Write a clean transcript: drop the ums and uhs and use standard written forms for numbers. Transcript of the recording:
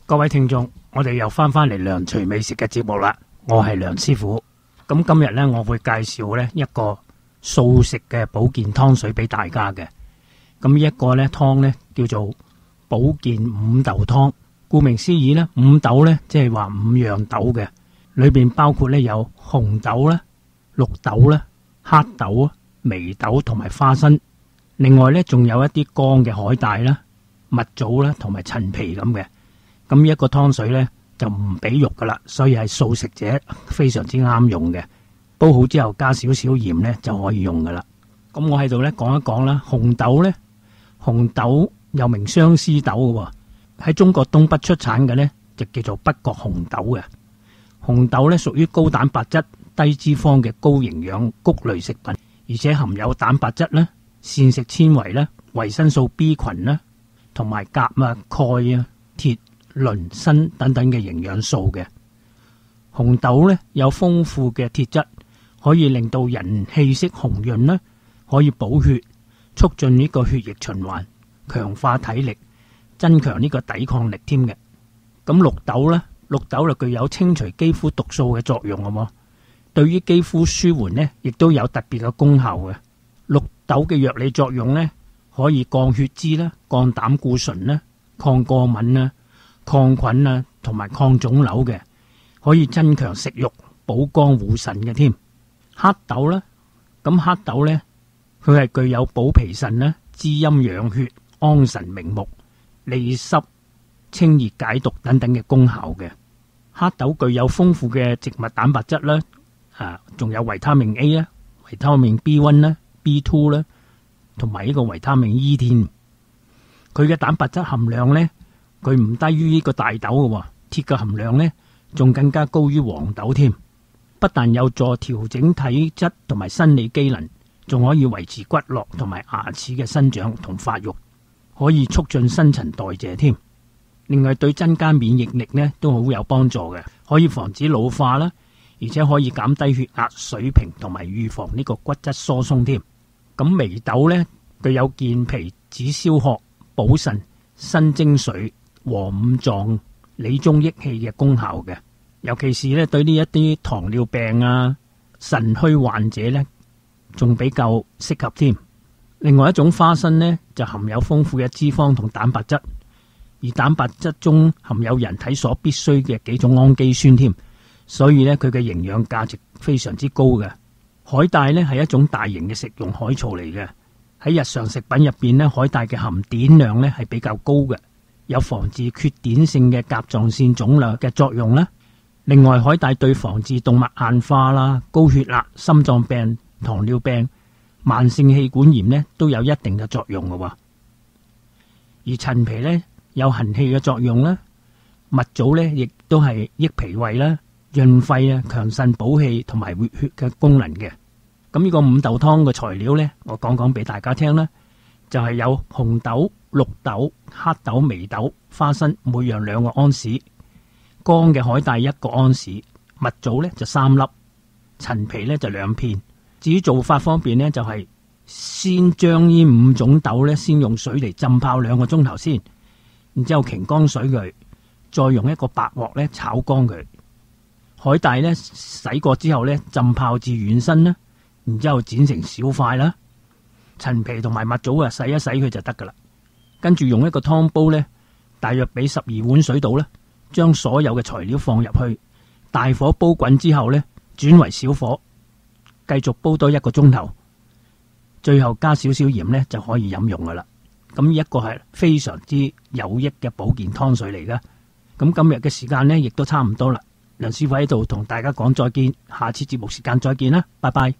各位聽眾，我哋又翻嚟梁廚美食嘅節目啦。我係梁師傅。咁今日呢，我會介紹呢一個素食嘅保健湯水俾大家嘅。咁呢一個呢湯呢叫做保健五豆湯。顧名思義呢，五豆呢即係話五樣豆嘅，裏邊包括呢有紅豆啦、綠豆啦、黑豆啊、眉豆同埋花生。另外呢，仲有一啲乾嘅海帶啦、蜜棗啦同埋陳皮咁嘅。咁一個湯水呢，就唔俾肉噶啦，所以係素食者非常之啱用嘅。煲好之後加少少鹽呢，就可以用噶啦。咁我喺度呢講一講啦，紅豆呢，紅豆又名相思豆嘅，喺中國東北出產嘅呢，就叫做北角紅豆嘅。紅豆呢屬於高蛋白質、低脂肪嘅高營養穀類食品，而且含有蛋白質啦、膳食纖維啦、維生素 B 群啦，同埋鉀啊、鈣啊、鐵、磷、砷等等嘅營養素嘅。紅豆呢有豐富嘅鐵質，可以令到人氣色紅潤啦，可以補血，促進呢個血液循環，強化體力，增強呢個抵抗力添嘅。咁綠豆呢，綠豆就具有清除肌膚毒素嘅作用啊，對於肌膚舒緩呢，亦都有特別嘅功效嘅。綠豆嘅藥理作用呢，可以降血脂啦、降膽固醇啦、抗過敏啦、抗菌啊，同埋抗腫瘤嘅，可以增強食慾、補肝護腎嘅添。黑豆呢，咁黑豆呢，佢係具有補脾腎啦、滋陰養血、安神明目、利濕、清熱解毒等等嘅功效嘅。黑豆具有豐富嘅植物蛋白質啦，仲有維他命 A 啦、維他命 B1 啦、B2 啦，同埋呢個維他命 E 添。佢嘅蛋白質含量呢，佢唔低於呢個大豆嘅，鐵嘅含量呢仲更加高於黃豆添。不但有助調整體質同埋生理機能，仲可以維持骨骼同埋牙齒嘅生長同發育，可以促進新陳代謝添。另外對增加免疫力呢都好有幫助嘅，可以防止老化啦，而且可以減低血壓水平同埋預防呢個骨質疏鬆添。咁眉豆呢，具有健脾止燒渴、補腎、生精髓、和五臟、理中益氣嘅功效嘅。尤其是咧對呢一啲糖尿病啊、腎虛患者呢，仲比較適合添。另外一種花生呢，就含有豐富嘅脂肪同蛋白質，而蛋白質中含有人體所必需嘅幾種氨基酸添，所以呢，佢嘅營養價值非常之高嘅。海帶呢係一種大型嘅食用海草嚟嘅，喺日常食品入邊呢，海帶嘅含碘量呢係比較高嘅，有防治缺碘性嘅甲狀腺腫瘤嘅作用啦。另外，海帶對防治動脈硬化啦、高血壓、心臟病、糖尿病、慢性氣管炎呢都有一定嘅作用嘅。而陳皮呢有行氣嘅作用啦，蜜棗呢亦都係益脾胃啦、潤肺啊、強腎補氣同埋活血嘅功能嘅。咁呢個五豆湯嘅材料呢，我講講俾大家聽啦，就係有紅豆、綠豆、黑豆、眉豆、花生，每樣2個安士。乾嘅海帶1個安士，蜜棗呢就3粒，陳皮呢就2片。至於做法方面呢，就係先將呢5種豆呢，先用水嚟浸泡2個鐘頭先，然之後擎乾水佢，再用一個白鑊呢炒乾佢。海帶呢洗過之後呢，浸泡至軟身啦，然之後剪成小塊啦。陳皮同埋蜜棗啊，洗一洗佢就得噶啦。跟住用一個湯煲呢，大約俾12碗水到啦。將所有嘅材料放入去，大火煲滾之後呢，轉為小火，繼續煲多1個鐘頭，最後加少少鹽呢，就可以飲用噶啦。咁一個係非常之有益嘅保健湯水嚟噶。咁今日嘅時間呢，亦都差唔多啦。梁師傅喺度同大家講再見，下次節目時間再見啦，拜拜。